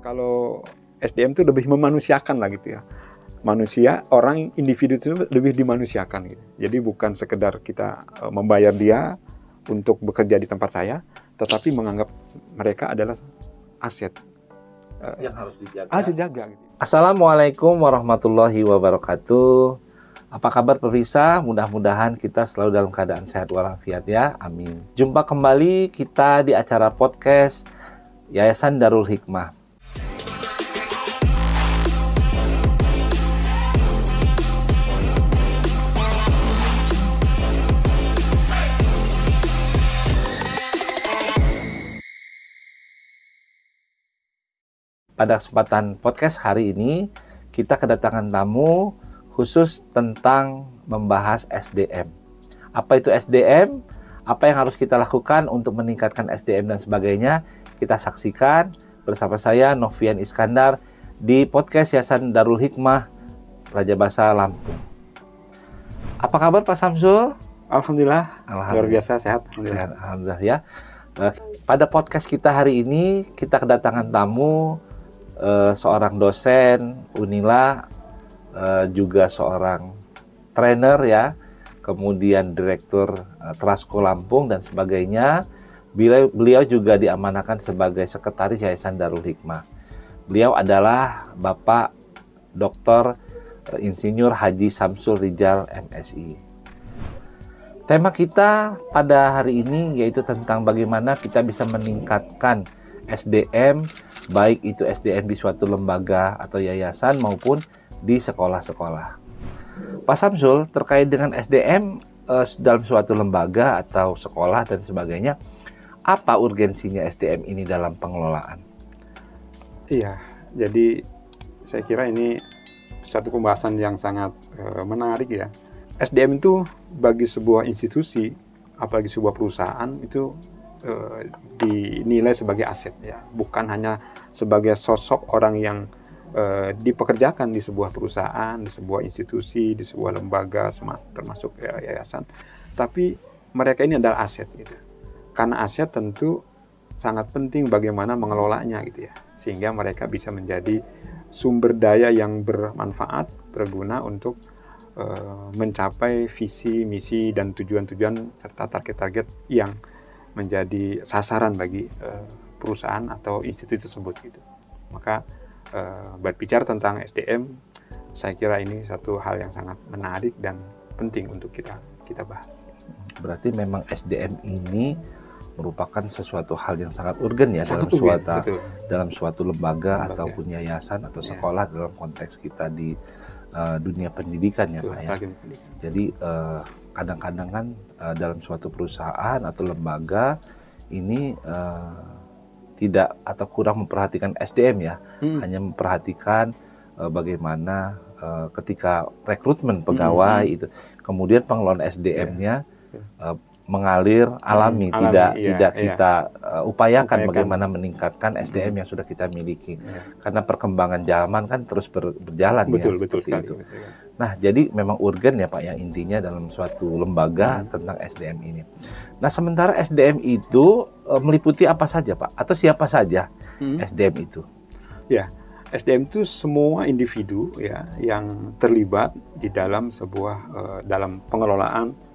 Kalau SDM itu lebih memanusiakan lah gitu ya. Manusia, orang, individu itu lebih dimanusiakan gitu. Jadi bukan sekedar kita membayar dia untuk bekerja di tempat saya, tetapi menganggap mereka adalah aset yang harus dijaga. Harus dijaga gitu. Assalamualaikum warahmatullahi wabarakatuh. Apa kabar pemirsa? Mudah-mudahan kita selalu dalam keadaan sehat walafiat ya. Amin. Jumpa kembali kita di acara podcast Yayasan Darul Hikmah. Pada kesempatan podcast hari ini, kita kedatangan tamu khusus tentang membahas SDM. Apa itu SDM? Apa yang harus kita lakukan untuk meningkatkan SDM dan sebagainya? Kita saksikan bersama saya, Novian Iskandar, di podcast Yayasan Darul Hikmah, Raja Basa, Lampung. Apa kabar Pak Samsul? Alhamdulillah. Luar biasa sehat. Alhamdulillah ya. Pada podcast kita hari ini, kita kedatangan tamu seorang dosen Unila, juga seorang trainer ya, kemudian direktur Trasco Lampung dan sebagainya. Beliau juga diamanahkan sebagai sekretaris Yayasan Darul Hikmah. Beliau adalah Bapak Dr. Insinyur Haji Samsul Rijal MSI. Tema kita pada hari ini yaitu tentang bagaimana kita bisa meningkatkan SDM, baik itu SDM di suatu lembaga atau yayasan maupun di sekolah-sekolah. Pak Samsul, terkait dengan SDM dalam suatu lembaga atau sekolah dan sebagainya, apa urgensinya SDM ini dalam pengelolaan? Iya, jadi saya kira ini satu pembahasan yang sangat menarik ya. SDM itu bagi sebuah institusi, apalagi sebuah perusahaan itu dinilai sebagai aset ya, bukan hanya sebagai sosok orang yang dipekerjakan di sebuah perusahaan, di sebuah institusi, di sebuah lembaga termasuk yayasan, tapi mereka ini adalah aset gitu. Karena aset tentu sangat penting bagaimana mengelolanya gitu ya, sehingga mereka bisa menjadi sumber daya yang bermanfaat, berguna untuk mencapai visi, misi dan tujuan-tujuan serta target-target yang menjadi sasaran bagi perusahaan atau institusi tersebut gitu. Maka berbicara tentang SDM, saya kira ini satu hal yang sangat menarik dan penting untuk kita bahas. Berarti memang SDM ini merupakan sesuatu hal yang sangat urgen ya dalam suatu lembaga ataupun yayasan atau sekolah dalam konteks kita di dunia pendidikan ya Pak ya. Jadi kadang-kadang kan dalam suatu perusahaan atau lembaga ini tidak atau kurang memperhatikan SDM ya, hanya memperhatikan bagaimana ketika rekrutmen pegawai itu, kemudian pengelolaan SDM-nya mengalir alami, tidak kita upayakan bagaimana meningkatkan SDM yang sudah kita miliki. Karena perkembangan zaman kan terus berjalan seperti itu. Nah, jadi memang urgen ya Pak ya intinya dalam suatu lembaga tentang SDM ini. Nah, sementara SDM itu meliputi apa saja Pak? Atau siapa saja SDM itu? Ya, SDM itu semua individu ya yang terlibat di dalam sebuah dalam pengelolaan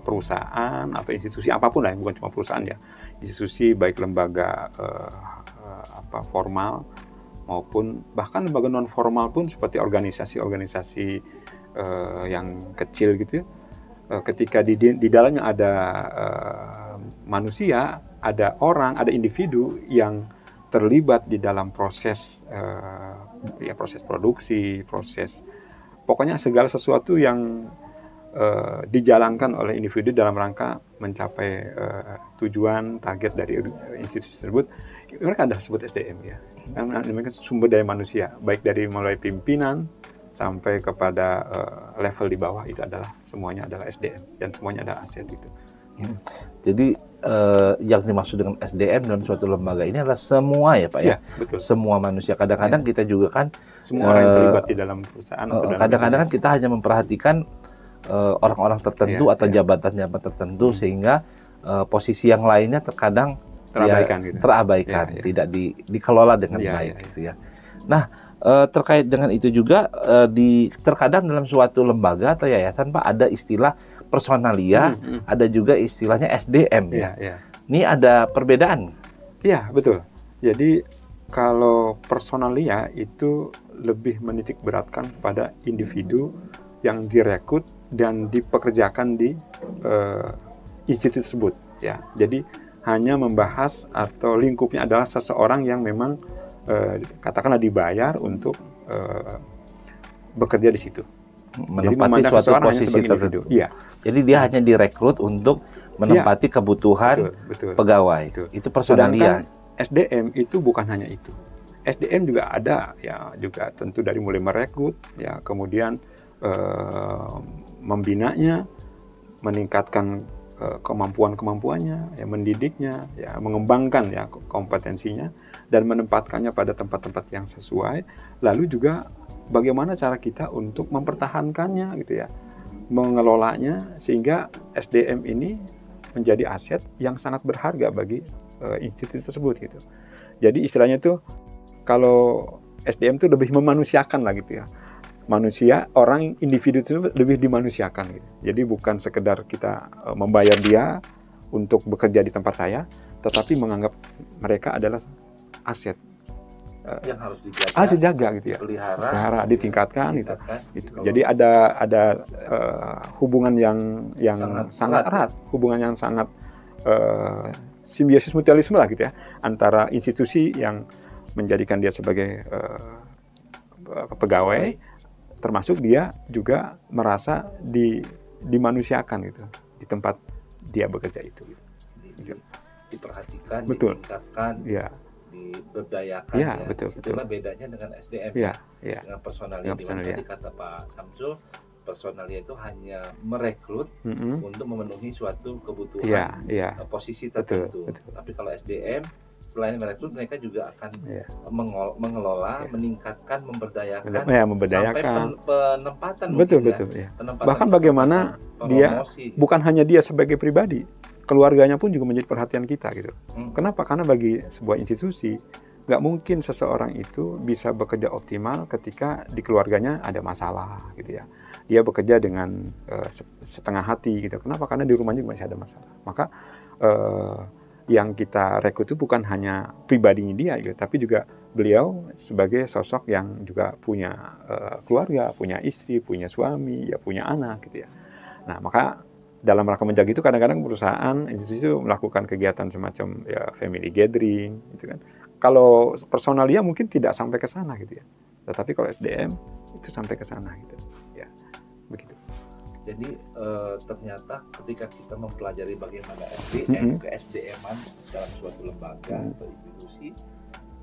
perusahaan atau institusi apapun lah, bukan cuma perusahaan ya, institusi baik lembaga formal maupun bahkan lembaga non formal pun seperti organisasi-organisasi yang kecil gitu. Ketika di dalamnya ada manusia, ada orang, ada individu yang terlibat di dalam proses proses produksi, proses pokoknya segala sesuatu yang dijalankan oleh individu dalam rangka mencapai tujuan target dari institusi tersebut, mereka adalah disebut SDM ya. Mereka sumber daya manusia, baik dari mulai pimpinan sampai kepada level di bawah, itu adalah semuanya adalah SDM dan semuanya adalah aset itu. Jadi yang dimaksud dengan SDM dalam suatu lembaga ini adalah semua ya Pak ya, betul. Semua manusia. Kadang-kadang kita juga kan semua orang yang terlibat di dalam perusahaan. Kadang-kadang kan kita hanya memperhatikan orang-orang tertentu atau jabatan-jabatan tertentu sehingga posisi yang lainnya terkadang terabaikan gitu. Terabaikan, tidak dikelola dengan baik gitu ya. Nah, terkait dengan itu juga terkadang dalam suatu lembaga atau yayasan Pak ada istilah personalia, ada juga istilahnya SDM ya. Ini ada perbedaan? Iya, betul. Jadi kalau personalia itu lebih menitik beratkan pada individu yang direkrut dan dipekerjakan di institusi tersebut ya. Jadi hanya membahas atau lingkupnya adalah seseorang yang memang katakanlah dibayar untuk bekerja di situ. Menempati suatu posisi tertentu. Iya. Jadi dia hanya direkrut untuk menempati kebutuhan pegawai. Betul. Itu personalia. Sedangkan SDM itu bukan hanya itu. SDM juga ada ya, juga tentu dari mulai merekrut ya, kemudian membinanya, meningkatkan kemampuannya, ya, mendidiknya, ya, mengembangkan ya kompetensinya dan menempatkannya pada tempat-tempat yang sesuai. Lalu juga bagaimana cara kita untuk mempertahankannya gitu ya, mengelolanya sehingga SDM ini menjadi aset yang sangat berharga bagi institusi tersebut gitu. Jadi istilahnya tuh kalau SDM itu lebih memanusiakan lah gitu ya. Manusia, orang, individu itu lebih dimanusiakan gitu. Jadi bukan sekedar kita membayar dia untuk bekerja di tempat saya, tetapi menganggap mereka adalah aset yang harus dijaga gitu ya. Pelihara, ditingkatkan gitu. Jadi ada hubungan yang sangat erat, hubungan yang sangat simbiosis mutualisme lah gitu ya, antara institusi yang menjadikan dia sebagai pegawai, termasuk dia juga merasa dimanusiakan gitu di tempat dia bekerja itu. Diperhatikan, betul. Ditingkatkan, diberdayakan ya. Betul. Itulah bedanya dengan SDM dengan personalia. Tadi kata Pak Samsul, personalia itu hanya merekrut untuk memenuhi suatu kebutuhan posisi tertentu. Betul. Tapi kalau SDM selain merekrut, mereka juga akan mengelola, meningkatkan, memberdayakan, sampai penempatan. Betul. Bahkan bagaimana dia bukan hanya dia sebagai pribadi, keluarganya pun juga menjadi perhatian kita gitu. Kenapa? Karena bagi sebuah institusi nggak mungkin seseorang itu bisa bekerja optimal ketika di keluarganya ada masalah gitu ya. Dia bekerja dengan setengah hati gitu. Kenapa? Karena di rumahnya juga masih ada masalah. Maka yang kita rekrut itu bukan hanya pribadinya dia gitu, tapi juga beliau sebagai sosok yang juga punya keluarga, punya istri, punya suami, ya punya anak gitu ya. Nah, maka dalam rangka menjaga itu kadang-kadang perusahaan institusi itu melakukan kegiatan semacam ya family gathering gitu kan. Kalau personalia mungkin tidak sampai ke sana gitu ya. Tetapi kalau SDM itu sampai ke sana gitu. Ya, begitu. Jadi ternyata ketika kita mempelajari bagaimana SDM ke SDM-an dalam suatu lembaga atau institusi,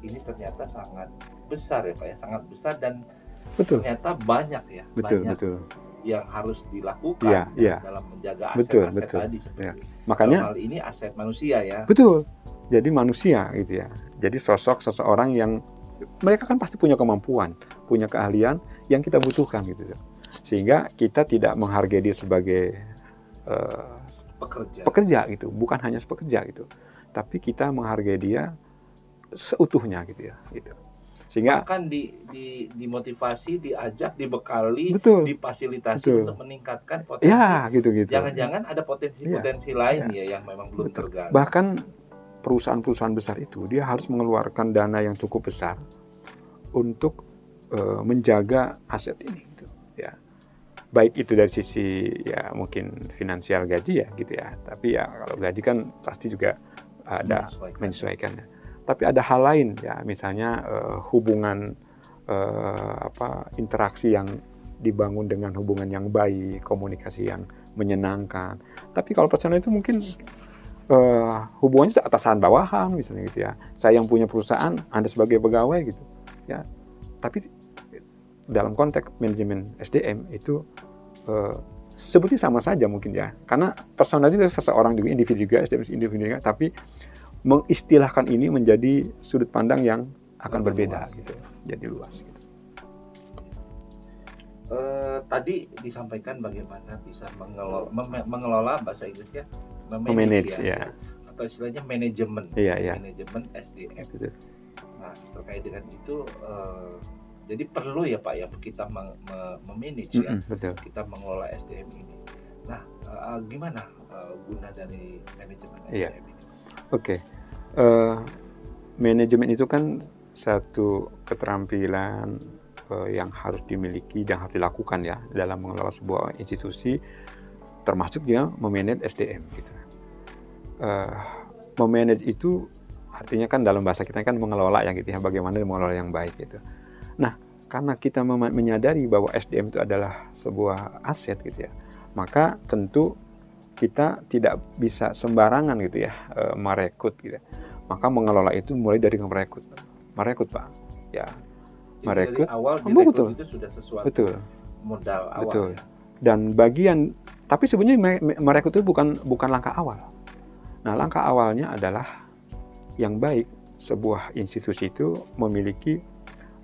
ini ternyata sangat besar ya Pak ya, sangat besar dan ternyata banyak ya, banyak yang harus dilakukan dalam menjaga aset-aset tadi seperti makanya hal ini aset manusia ya. Betul. Jadi manusia gitu ya. Jadi sosok seseorang yang mereka kan pasti punya kemampuan, punya keahlian yang kita butuhkan gitu. Sehingga kita tidak menghargai dia sebagai pekerja gitu, bukan hanya pekerja gitu, tapi kita menghargai dia seutuhnya gitu ya, gitu. Sehingga bahkan dimotivasi, diajak, dibekali, difasilitasi untuk meningkatkan potensi. Ya, gitu. Jangan-jangan ada potensi lain yang memang belum tergali. Bahkan perusahaan-perusahaan besar itu dia harus mengeluarkan dana yang cukup besar untuk menjaga aset ini gitu ya. Baik itu dari sisi ya mungkin finansial gaji ya gitu ya, tapi ya kalau gaji kan pasti juga ada menyesuaikan. Tapi ada hal lain ya, misalnya hubungan interaksi yang dibangun dengan hubungan yang baik, komunikasi yang menyenangkan. Tapi kalau personal itu mungkin hubungannya atasan bawahan misalnya gitu ya. Saya yang punya perusahaan, Anda sebagai pegawai gitu ya. Tapi dalam konteks manajemen SDM itu sebetulnya sama saja mungkin ya, karena personal juga seseorang juga, individu juga, SDM individu juga, tapi mengistilahkan ini menjadi sudut pandang yang akan berbeda luas, gitu, jadi luas gitu. Tadi disampaikan bagaimana bisa mengelola bahasa Inggrisnya memanage ya. atau istilahnya manajemen, Iya. manajemen SDM. Betul. Nah, terkait dengan itu, jadi perlu ya Pak ya kita memanage ya, Betul. kita mengelola SDM ini. Nah, gimana guna dari manajemen Iya. SDM ini? Oke. Manajemen itu kan satu keterampilan yang harus dimiliki dan harus dilakukan ya dalam mengelola sebuah institusi, termasuk ya memanage SDM gitu. Memanage itu artinya kan dalam bahasa kita kan mengelola ya gitu ya, bagaimana mengelola yang baik gitu. Nah, karena kita menyadari bahwa SDM itu adalah sebuah aset gitu ya, maka tentu kita tidak bisa sembarangan gitu ya merekrut gitu. Maka mengelola itu mulai dari merekrut Pak. Ya, merekrut. Dari awal Betul. Itu sudah sesuatu Betul. Modal awal. Betul. Ya. Dan bagian, tapi sebenarnya merekrut itu bukan langkah awal. Nah, langkah awalnya adalah yang baik. Sebuah institusi itu memiliki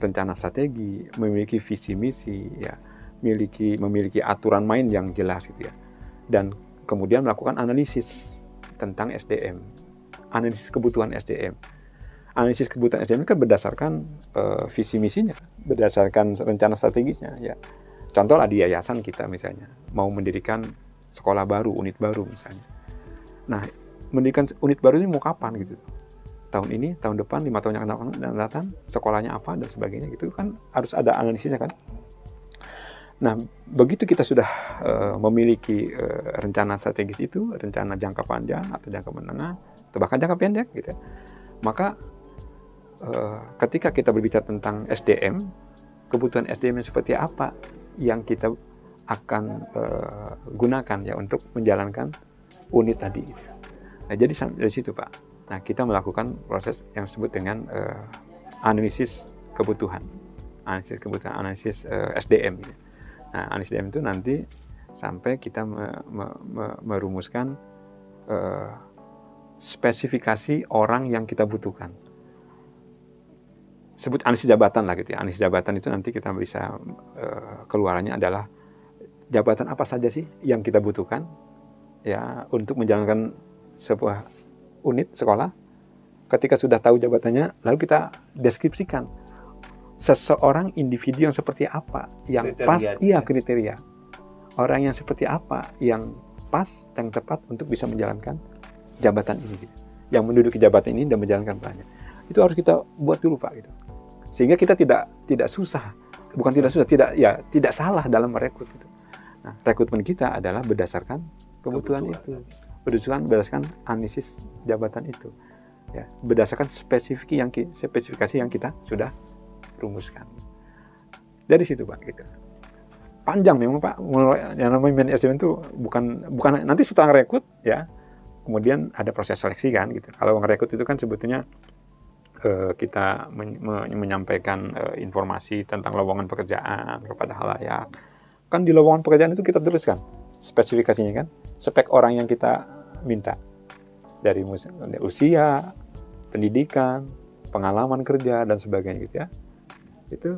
rencana strategi, memiliki visi misi, ya, memiliki aturan main yang jelas gitu ya. Dan kemudian melakukan analisis tentang SDM, analisis kebutuhan SDM. Analisis kebutuhan SDM kan berdasarkan visi misinya, berdasarkan rencana strategisnya. Ya, contoh lah di yayasan kita misalnya mau mendirikan sekolah baru, unit baru misalnya. Nah, mendirikan unit baru ini mau kapan gitu? Tahun ini, tahun depan, 5 tahun yang akan datang, sekolahnya apa dan sebagainya gitu kan harus ada analisisnya kan. Nah, begitu kita sudah memiliki rencana strategis itu, rencana jangka panjang atau jangka menengah atau bahkan jangka pendek gitu, maka ketika kita berbicara tentang SDM, kebutuhan SDM yang seperti apa yang kita akan gunakan ya untuk menjalankan unit tadi. Nah, jadi dari situ Pak, nah kita melakukan proses yang disebut dengan analisis kebutuhan, analisis SDM. Nah, analisis SDM itu nanti sampai kita merumuskan spesifikasi orang yang kita butuhkan. Sebut analisis jabatan lah gitu ya. Analisis jabatan itu nanti kita bisa keluarannya adalah jabatan apa saja sih yang kita butuhkan ya untuk menjalankan sebuah unit sekolah. Ketika sudah tahu jabatannya, lalu kita deskripsikan seseorang individu yang seperti apa yang pas, iya kriteria orang yang seperti apa yang pas dan tepat untuk bisa menjalankan jabatan ini gitu. Yang menduduki jabatan ini dan menjalankan perannya. Itu harus kita buat dulu Pak gitu. Sehingga kita tidak susah, bukan tidak susah, tidak salah dalam merekrut itu. Nah, rekrutmen kita adalah berdasarkan kebutuhan itu, berdasarkan analisis jabatan itu, ya, berdasarkan spesifikasi yang kita sudah rumuskan. Dari situ Pak gitu. Panjang memang Pak, yang namanya manajemen itu bukan nanti setelah rekrut ya, kemudian ada proses seleksi kan gitu. Kalau ngerekrut itu kan sebetulnya kita menyampaikan informasi tentang lowongan pekerjaan kepada halayak. Kan di lowongan pekerjaan itu kita tuliskan spesifikasinya kan, spek orang yang kita minta dari usia, pendidikan, pengalaman kerja dan sebagainya gitu ya. Itu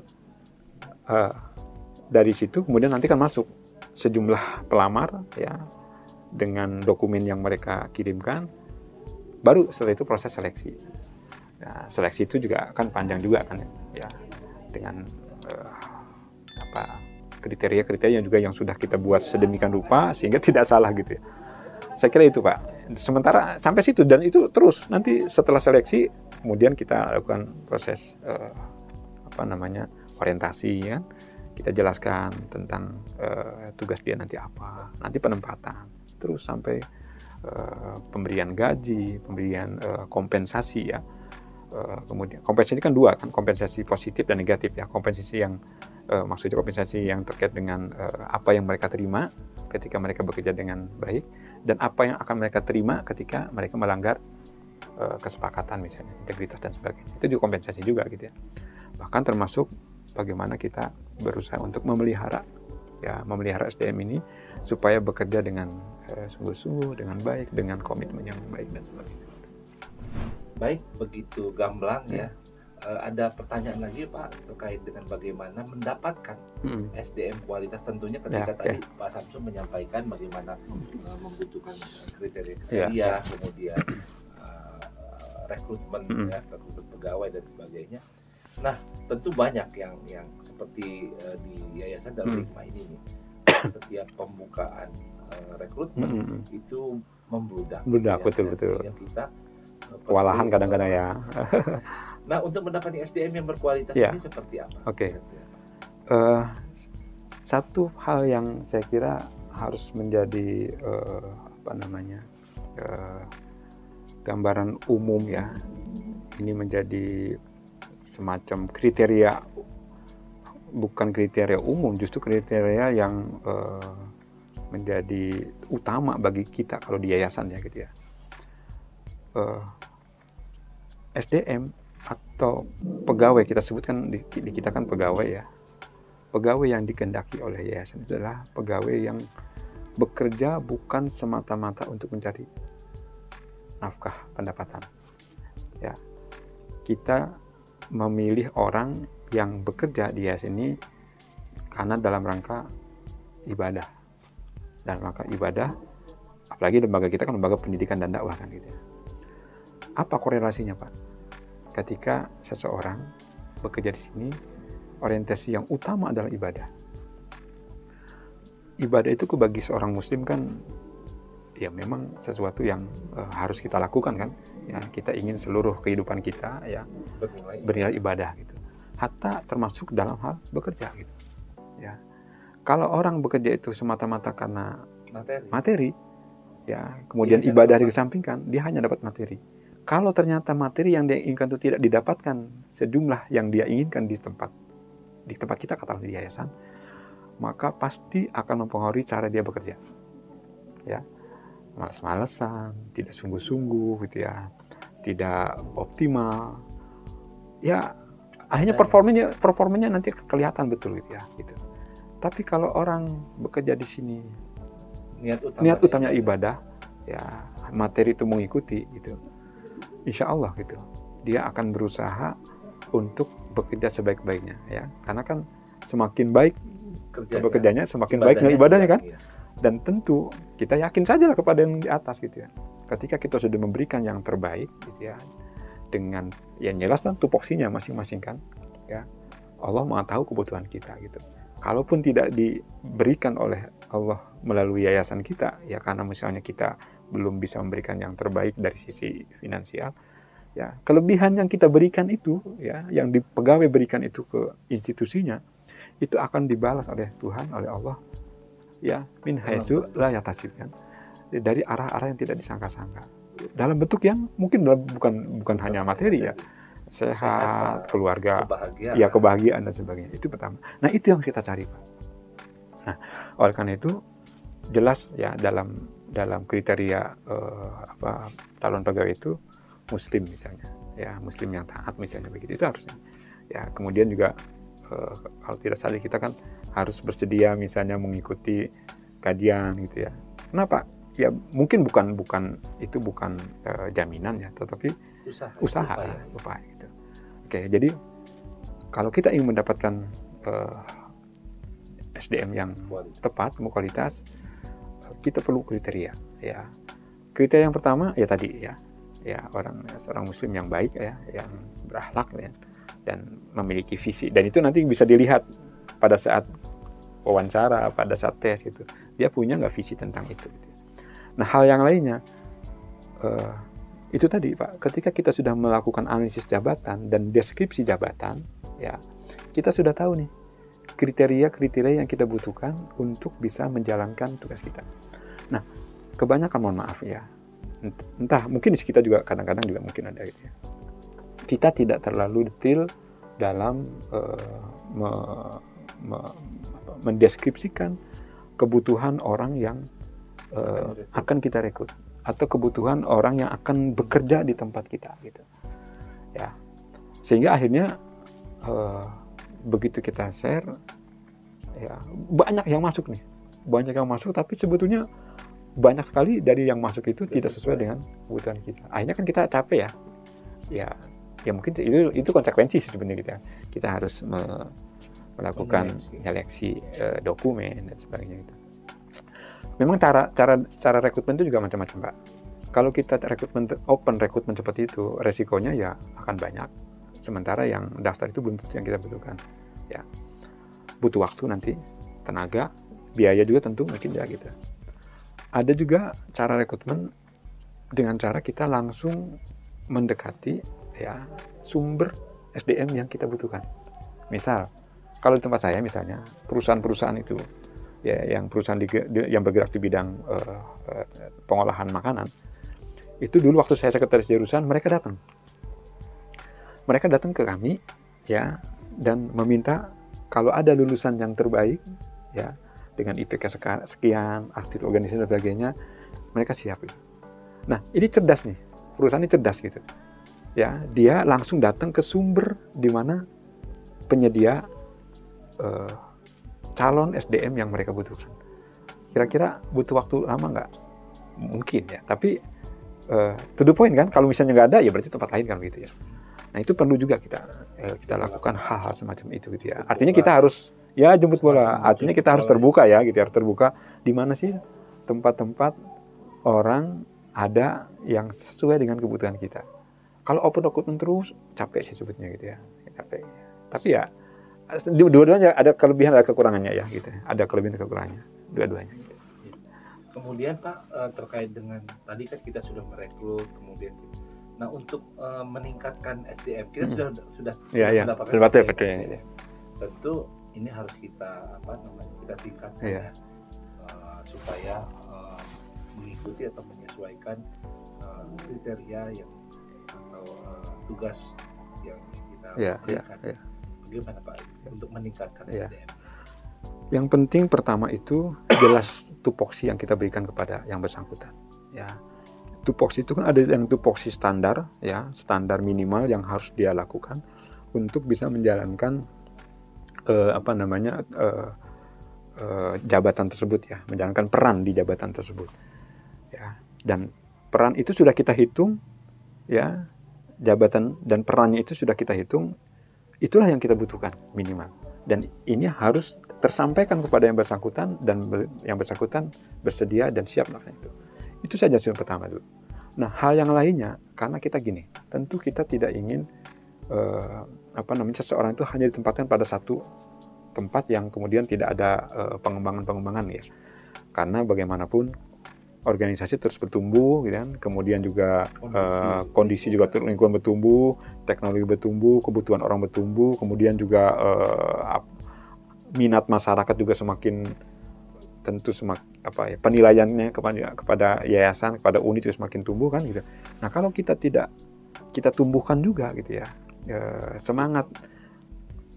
dari situ kemudian nanti kan masuk sejumlah pelamar ya dengan dokumen yang mereka kirimkan, baru setelah itu proses seleksi. Nah, seleksi itu juga kan panjang juga kan ya, dengan kriteria-kriteria yang juga yang sudah kita buat sedemikian rupa sehingga tidak salah gitu ya. Saya kira itu Pak. Sementara sampai situ dan itu terus nanti setelah seleksi kemudian kita lakukan proses orientasi ya. Kita jelaskan tentang tugas dia nanti apa, nanti penempatan, terus sampai pemberian gaji, pemberian kompensasi ya. Kemudian kompensasi kan dua kan, kompensasi positif dan negatif ya. Kompensasi yang maksudnya kompensasi yang terkait dengan apa yang mereka terima ketika mereka bekerja dengan baik dan apa yang akan mereka terima ketika mereka melanggar kesepakatan misalnya integritas dan sebagainya. Itu juga kompensasi juga gitu ya. Bahkan termasuk bagaimana kita berusaha untuk memelihara SDM ini supaya bekerja dengan sungguh-sungguh, dengan baik, dengan komitmen yang baik dan sebagainya. Baik, begitu gamblang ya ada pertanyaan lagi Pak terkait dengan bagaimana mendapatkan SDM kualitas. Tentunya ketika tadi Pak Samsul menyampaikan bagaimana membutuhkan kriteria, kemudian rekrutmen rekrutmen pegawai dan sebagainya. Nah, tentu banyak yang seperti di Yayasan Darul Hikmah ini nih, setiap pembukaan rekrutmen itu membludak. Betul. Yang kita kewalahan kadang-kadang ya. Nah, untuk mendapatkan SDM yang berkualitas ini seperti apa? Satu hal yang saya kira harus menjadi gambaran umum ya. Ini menjadi semacam kriteria, bukan kriteria umum, justru kriteria yang menjadi utama bagi kita kalau di yayasan ya gitu ya. SDM atau pegawai, kita sebutkan di kita kan pegawai ya. Pegawai yang dikehendaki oleh yayasan itu adalah pegawai yang bekerja bukan semata-mata untuk mencari nafkah pendapatan. Ya, kita memilih orang yang bekerja di yayasan ini karena dalam rangka ibadah. Dalam rangka ibadah, apalagi lembaga kita kan lembaga pendidikan dan dakwah kan gitu ya. Apa korelasinya Pak? Ketika seseorang bekerja di sini, orientasi yang utama adalah ibadah. Ibadah itu bagi seorang muslim kan ya memang sesuatu yang harus kita lakukan kan. Ya, kita ingin seluruh kehidupan kita ya bernilai ibadah gitu. Hatta termasuk dalam hal bekerja gitu. Ya. Kalau orang bekerja itu semata-mata karena materi ya, kemudian ibadah dikesampingkan, dia hanya dapat materi. Kalau ternyata materi yang dia inginkan itu tidak didapatkan sejumlah yang dia inginkan di tempat kita, katakanlah di yayasan, maka pasti akan mempengaruhi cara dia bekerja. Ya, malas-malesan, tidak sungguh-sungguh gitu ya, tidak optimal. Ya, akhirnya performanya nanti kelihatan betul gitu ya, gitu. Tapi kalau orang bekerja di sini niat utamanya ibadah, ya materi itu mengikuti gitu. Insya Allah gitu, dia akan berusaha untuk bekerja sebaik-baiknya ya, karena kan semakin baik bekerjanya, semakin baik ibadahnya kan. Dan tentu kita yakin sajalah kepada yang di atas gitu ya. Ketika kita sudah memberikan yang terbaik gitu ya, dengan yang jelas kan tupoksinya masing-masing kan ya, Allah Maha tahu kebutuhan kita gitu. Kalaupun tidak diberikan oleh Allah melalui yayasan kita ya, karena misalnya kita belum bisa memberikan yang terbaik dari sisi finansial ya, kelebihan yang kita berikan itu ya, yang pegawai berikan itu ke institusinya, itu akan dibalas oleh Tuhan, oleh Allah ya, min haitsu la yahtasib kan, dari arah-arah yang tidak disangka-sangka, dalam bentuk yang mungkin bukan hanya materi ya, sehat, keluarga, kebahagiaan dan sebagainya. Itu pertama. Nah, itu yang kita cari Pak. Nah, oleh karena itu jelas ya, dalam kriteria calon pegawai itu muslim misalnya ya, muslim yang taat misalnya begitu, itu harusnya ya. Kemudian juga kalau tidak salah kita kan harus bersedia misalnya mengikuti kajian gitu ya. Kenapa? Ya mungkin bukan jaminan ya, tetapi usaha upaya gitu. Oke, jadi kalau kita ingin mendapatkan SDM yang tepat, kualitas, kita perlu kriteria ya. Kriteria yang pertama ya tadi ya seorang muslim yang baik ya, yang berakhlak ya, dan memiliki visi, dan itu nanti bisa dilihat pada saat wawancara, pada saat tes gitu, dia punya nggak visi tentang itu gitu. Nah, hal yang lainnya itu tadi Pak, ketika kita sudah melakukan analisis jabatan dan deskripsi jabatan ya, kita sudah tahu nih kriteria yang kita butuhkan untuk bisa menjalankan tugas kita. Nah, kebanyakan mohon maaf ya, entah mungkin di kita juga kadang-kadang juga mungkin ada gitu ya, kita tidak terlalu detail dalam mendeskripsikan kebutuhan orang yang akan kita rekrut, atau kebutuhan orang yang akan bekerja di tempat kita gitu ya. Sehingga akhirnya begitu kita share ya, banyak yang masuk tapi sebetulnya banyak sekali dari yang masuk itu tidak sesuai dengan kebutuhan kita. Akhirnya kan kita capek ya Ya mungkin itu konsekuensi sih sebenarnya kita. Kita harus melakukan seleksi dokumen dan sebagainya gitu. Memang cara rekrutmen itu juga macam-macam, Pak. Kalau kita open rekrutmen seperti itu, resikonya ya akan banyak. Sementara yang daftar itu belum tentu yang kita butuhkan. Ya, butuh waktu nanti, tenaga, biaya juga tentu mungkin ya gitu. Ada juga cara rekrutmen dengan cara kita langsung mendekati ya sumber SDM yang kita butuhkan. Misal, kalau di tempat saya misalnya perusahaan-perusahaan itu ya yang perusahaan yang bergerak di bidang pengolahan makanan, itu dulu waktu saya sekretaris jurusan mereka datang ke kami ya dan meminta kalau ada lulusan yang terbaik ya dengan IPK sekian, aktif organisasi dan sebagainya, mereka siap gitu. Nah, ini cerdas nih, perusahaan ini cerdas gitu. Ya, dia langsung datang ke sumber di mana penyedia calon SDM yang mereka butuhkan. Kira-kira butuh waktu lama nggak? Mungkin ya, tapi to the point kan, kalau misalnya nggak ada ya berarti tempat lain kan gitu ya. Nah itu perlu juga kita lakukan hal-hal semacam itu gitu ya. Artinya kita harus ya jemput bola. Artinya kita harus terbuka ya gitu, harus terbuka di mana sih tempat-tempat orang ada yang sesuai dengan kebutuhan kita. Kalau open recruitment terus capek sih sebetulnya gitu ya, capek. Tapi ya dua-duanya ada kelebihan ada kekurangannya ya gitu. Ada kelebihan dan kekurangannya dua-duanya. Gitu. Kemudian Pak terkait dengan tadi kan kita sudah merekrut, kemudian nah untuk meningkatkan SDM kita sudah mendapatkan SDM. Tentu ini harus kita kita tingkatkan ya supaya mengikuti atau menyesuaikan kriteria yang atau tugas yang kita berikan. Bagaimana Pak untuk meningkatkan SDM? Yang penting pertama itu jelas tupoksi yang kita berikan kepada yang bersangkutan. Ya, tupoksi itu kan ada yang tupoksi standar, ya standar minimal yang harus dia lakukan untuk bisa menjalankan jabatan tersebut ya, menjalankan peran di jabatan tersebut. Ya, dan peran itu sudah kita hitung, ya jabatan dan perannya itu sudah kita hitung. Itulah yang kita butuhkan minimal. Dan ini harus tersampaikan kepada yang bersangkutan dan yang bersangkutan bersedia dan siap melakukan itu. Itu saja yang pertama dulu. Nah, hal yang lainnya karena kita gini, tentu kita tidak ingin seseorang itu hanya ditempatkan pada satu tempat yang kemudian tidak ada pengembangan ya. Karena bagaimanapun organisasi terus bertumbuh, gitu kan? Kemudian juga kondisi juga lingkungan bertumbuh, teknologi bertumbuh, kebutuhan orang bertumbuh, kemudian juga minat masyarakat juga semakin tentu penilaiannya kepada yayasan, kepada unit itu semakin tumbuh kan gitu. Nah kalau kita tumbuhkan juga gitu ya semangat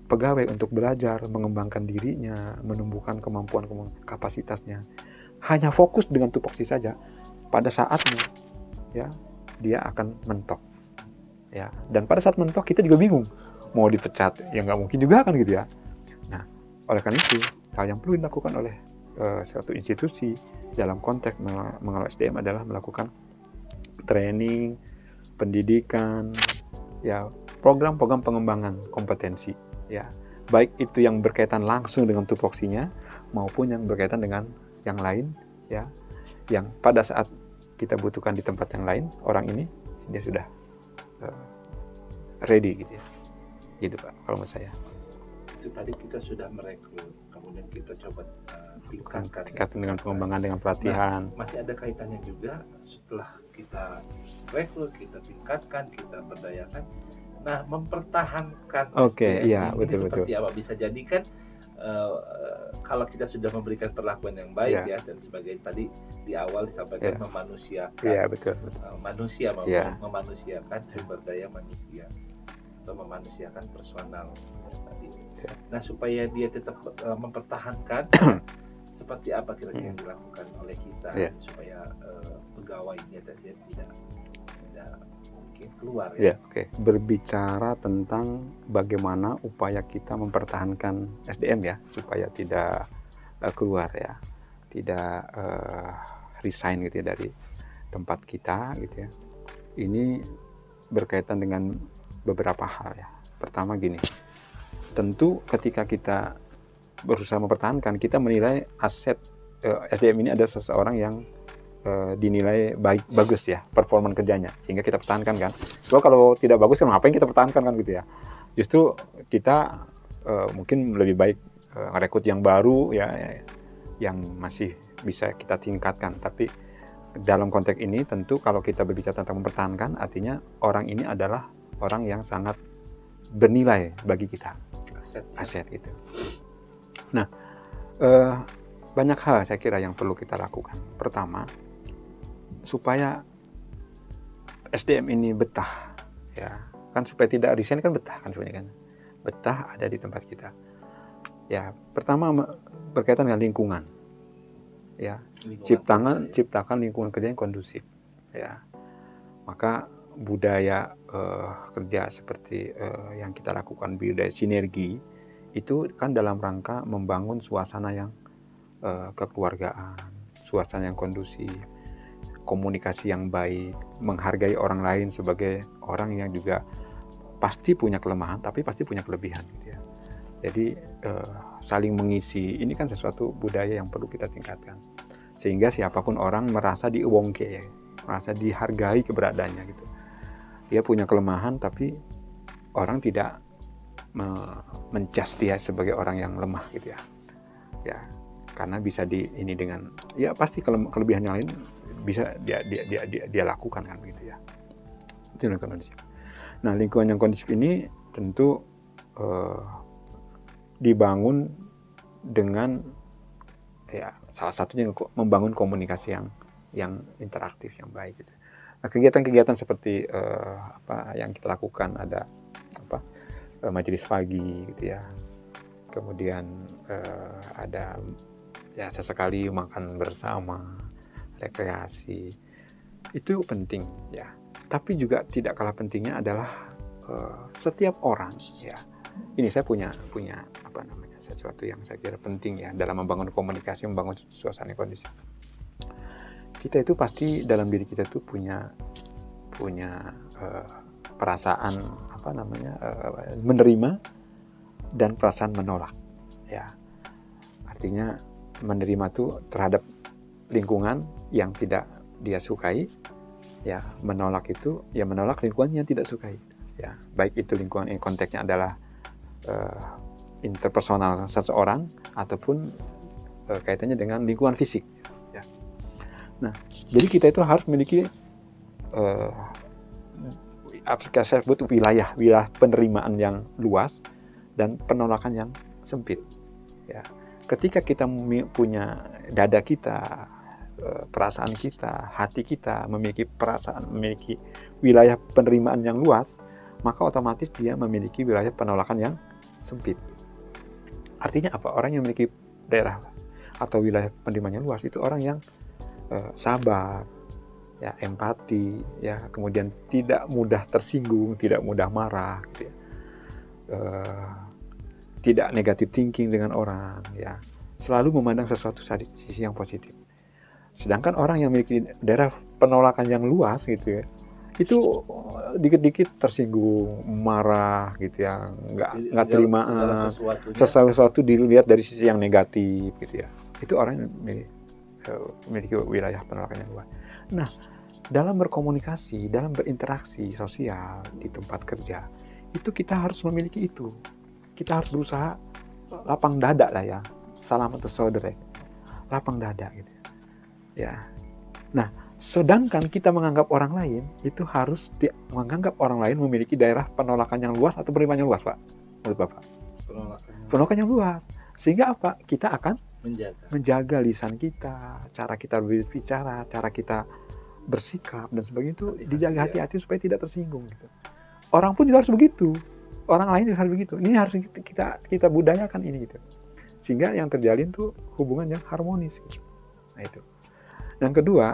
pegawai untuk belajar, mengembangkan dirinya, menumbuhkan kemampuan kapasitasnya. Hanya fokus dengan tupoksi saja, pada saatnya ya dia akan mentok ya, dan pada saat mentok kita juga bingung mau dipecat ya nggak mungkin juga kan gitu ya. Nah oleh karena itu hal yang perlu dilakukan oleh suatu institusi dalam konteks mengelola SDM adalah melakukan training, pendidikan ya, program-program pengembangan kompetensi ya, baik itu yang berkaitan langsung dengan tupoksinya maupun yang berkaitan dengan yang lain ya, yang pada saat kita butuhkan di tempat yang lain, orang ini dia sudah ready gitu ya. Gitu Pak, kalau menurut saya. Itu tadi kita sudah merekrut, kemudian kita coba tingkatkan dengan pengembangan, dengan pelatihan. Nah, masih ada kaitannya juga setelah kita rekrut, kita tingkatkan, kita berdayakan. Nah, mempertahankan iya, betul. Seperti apa bisa jadi kan kalau kita sudah memberikan perlakuan yang baik ya dan sebagai tadi di awal disampaikan memanusiakan manusia, memanusiakan sumber daya manusia atau memanusiakan personal tadi. Nah supaya dia tetap mempertahankan seperti apa kira-kira yang dilakukan oleh kita supaya pegawainya tidak mungkin keluar ya. Berbicara tentang bagaimana upaya kita mempertahankan SDM ya supaya tidak keluar ya, tidak resign gitu ya dari tempat kita gitu ya. Ini berkaitan dengan beberapa hal ya. Pertama gini, tentu ketika kita berusaha mempertahankan, kita menilai aset SDM ini ada seseorang yang dinilai bagus ya performa kerjanya, sehingga kita pertahankan kan. So kalau tidak bagus kan ngapain kita pertahankan kan gitu ya. Justru kita mungkin lebih baik rekrut yang baru ya, yang masih bisa kita tingkatkan. Tapi dalam konteks ini tentu kalau kita berbicara tentang mempertahankan, artinya orang ini adalah orang yang sangat bernilai bagi kita, aset gitu. Nah, banyak hal saya kira yang perlu kita lakukan. Pertama, supaya SDM ini betah, ya kan, supaya tidak resign kan betah kan sebenarnya kan, betah ada di tempat kita. Ya, pertama berkaitan dengan lingkungan, ya, ciptakan lingkungan kerja yang kondusif, ya. Maka budaya kerja seperti yang kita lakukan, budaya sinergi, itu kan dalam rangka membangun suasana yang kekeluargaan, suasana yang kondusif, komunikasi yang baik, menghargai orang lain sebagai orang yang juga pasti punya kelemahan tapi pasti punya kelebihan gitu ya. Jadi saling mengisi, ini kan sesuatu budaya yang perlu kita tingkatkan, sehingga siapapun orang merasa diwongke ya, merasa dihargai keberadaannya gitu. Dia punya kelemahan tapi orang tidak menjudge dia sebagai orang yang lemah gitu ya. Ya, karena bisa ini dengan ya pasti kelebihan yang lain bisa dia lakukan kan begitu ya. Itu lingkungan kondusif. Nah, lingkungan yang kondusif ini tentu dibangun dengan ya salah satunya membangun komunikasi yang interaktif, yang baik gitu. Nah, kegiatan-kegiatan seperti apa yang kita lakukan, ada majelis pagi gitu ya. Kemudian ada ya sesekali makan bersama, rekreasi, itu penting ya. Tapi juga tidak kalah pentingnya adalah setiap orang ya. Ini saya punya sesuatu yang saya kira penting ya dalam membangun komunikasi, membangun suasana kondusif. Kita itu pasti dalam diri kita itu punya perasaan menerima dan perasaan menolak ya. Artinya menerima tuh terhadap lingkungan yang tidak dia sukai, ya. Menolak itu ya menolak lingkungan yang tidak sukai, ya. Baik itu lingkungan yang konteksnya adalah interpersonal seseorang ataupun kaitannya dengan lingkungan fisik, ya. Nah, jadi kita itu harus memiliki saya sebut wilayah penerimaan yang luas dan penolakan yang sempit, ya. Ketika kita punya dada kita, perasaan kita, hati kita memiliki wilayah penerimaan yang luas, maka otomatis dia memiliki wilayah penolakan yang sempit. Artinya apa? Orang yang memiliki daerah atau wilayah penerimaan yang luas itu orang yang sabar, ya, empati, ya, kemudian tidak mudah tersinggung, tidak mudah marah, gitu ya. Tidak negatif thinking dengan orang, ya, selalu memandang sesuatu sisi yang positif. Sedangkan orang yang memiliki daerah penolakan yang luas gitu ya, itu dikit-dikit tersinggung, marah gitu ya, nggak terima sesuatu dilihat dari sisi yang negatif gitu ya. Itu orang yang memiliki wilayah penolakan yang luas. Nah, dalam berkomunikasi, dalam berinteraksi sosial di tempat kerja, itu kita harus memiliki itu. Kita harus berusaha lapang dada lah ya, salam atau saudara, lapang dada gitu ya. Nah, sedangkan kita menganggap orang lain itu harus menganggap orang lain memiliki daerah penolakan yang luas atau penerimaan yang luas, Pak, menurut Bapak. Penolakan yang luas, sehingga apa? Kita akan menjaga lisan kita, cara kita berbicara, cara kita bersikap dan sebagainya itu dijaga hati-hati supaya tidak tersinggung gitu. Orang pun juga harus begitu. Orang lain juga harus begitu. Ini harus kita budayakan ini gitu. Sehingga yang terjalin tuh hubungan yang harmonis gitu. Nah itu. Yang kedua,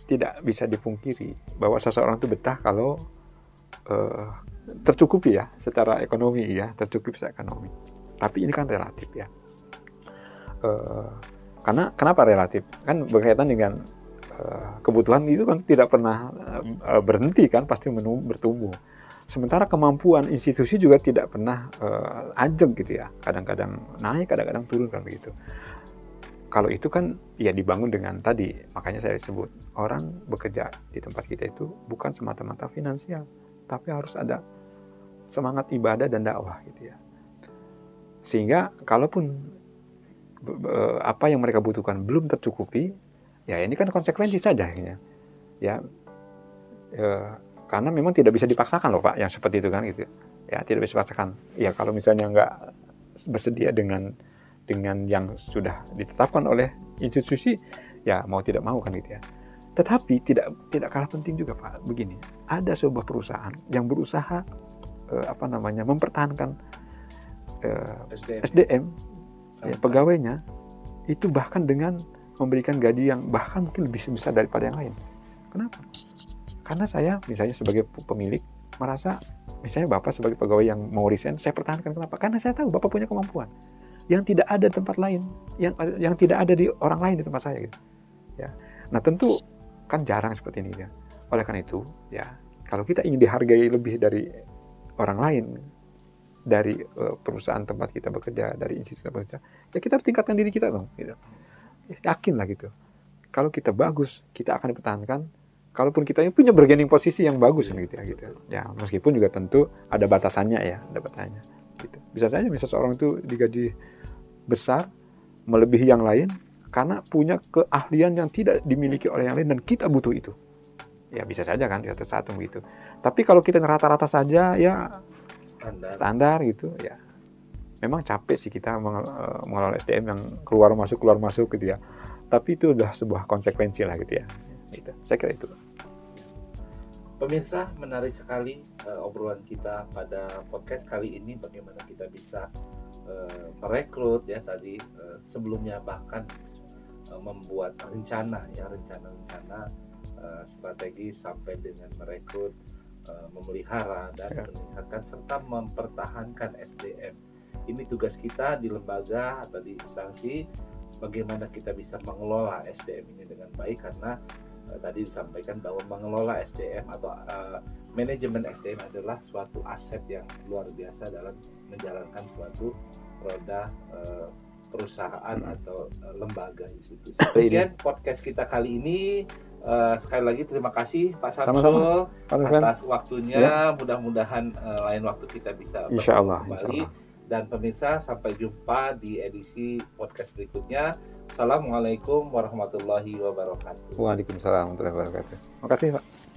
tidak bisa dipungkiri bahwa seseorang itu betah kalau tercukupi ya secara ekonomi ya, tercukupi secara ekonomi. Tapi ini kan relatif ya. Karena kenapa relatif? Kan berkaitan dengan kebutuhan itu kan tidak pernah berhenti kan, pasti bertumbuh. Sementara kemampuan institusi juga tidak pernah ajeg gitu ya. Kadang-kadang naik, kadang-kadang turun kan begitu. Kalau itu kan ya dibangun dengan tadi, makanya saya sebut orang bekerja di tempat kita itu bukan semata-mata finansial, tapi harus ada semangat ibadah dan dakwah gitu ya. Sehingga kalaupun apa yang mereka butuhkan belum tercukupi, ya ini kan konsekuensi saja ya. Karena memang tidak bisa dipaksakan loh Pak, yang seperti itu kan gitu. Ya tidak bisa dipaksakan. Ya kalau misalnya nggak bersedia dengan yang sudah ditetapkan oleh institusi, ya mau tidak mau kan gitu ya. Tetapi tidak kalah penting juga Pak, begini, ada sebuah perusahaan yang berusaha mempertahankan SDM ya, pegawainya itu bahkan dengan memberikan gaji yang bahkan mungkin lebih besar daripada yang lain. Kenapa? Karena saya misalnya sebagai pemilik merasa, misalnya Bapak sebagai pegawai yang mau resign, saya pertahankan. Kenapa? Karena saya tahu Bapak punya kemampuan yang tidak ada di tempat lain, yang tidak ada di orang lain di tempat saya gitu. Ya. Nah tentu kan jarang seperti ini ya. Oleh karena itu ya, kalau kita ingin dihargai lebih dari orang lain, dari perusahaan tempat kita bekerja, dari institusi tempat bekerja, ya kita harus tingkatkan diri kita dong. Gitu. Yakin lah gitu. Kalau kita bagus, kita akan dipertahankan. Kalaupun kita punya bargaining posisi yang bagus gitu ya, gitu. Ya meskipun juga tentu ada batasannya ya, ada batasannya. Gitu. Bisa saja seseorang itu digaji besar melebihi yang lain karena punya keahlian yang tidak dimiliki oleh yang lain dan kita butuh itu. Ya bisa saja kan satu-satu begitu. Tapi kalau kita rata-rata saja ya standar gitu ya. Memang capek sih kita mengelola SDM yang keluar masuk gitu ya. Tapi itu udah sebuah konsekuensi lah gitu ya. Gitu. Saya kira itu. Pemirsa, menarik sekali obrolan kita pada podcast kali ini, bagaimana kita bisa merekrut ya tadi, sebelumnya bahkan membuat rencana strategi sampai dengan merekrut, memelihara dan meningkatkan serta mempertahankan SDM. Ini tugas kita di lembaga atau di instansi, bagaimana kita bisa mengelola SDM ini dengan baik, karena tadi disampaikan bahwa mengelola SDM atau manajemen SDM adalah suatu aset yang luar biasa dalam menjalankan suatu roda perusahaan atau lembaga institusi. Demikian podcast kita kali ini. Sekali lagi terima kasih Pak Samsul atas waktunya. Ya. Mudah-mudahan lain waktu kita bisa bertemu kembali. Dan pemirsa, sampai jumpa di edisi podcast berikutnya. Assalamualaikum warahmatullahi wabarakatuh. Waalaikumsalam warahmatullahi wabarakatuh. Terima kasih Pak.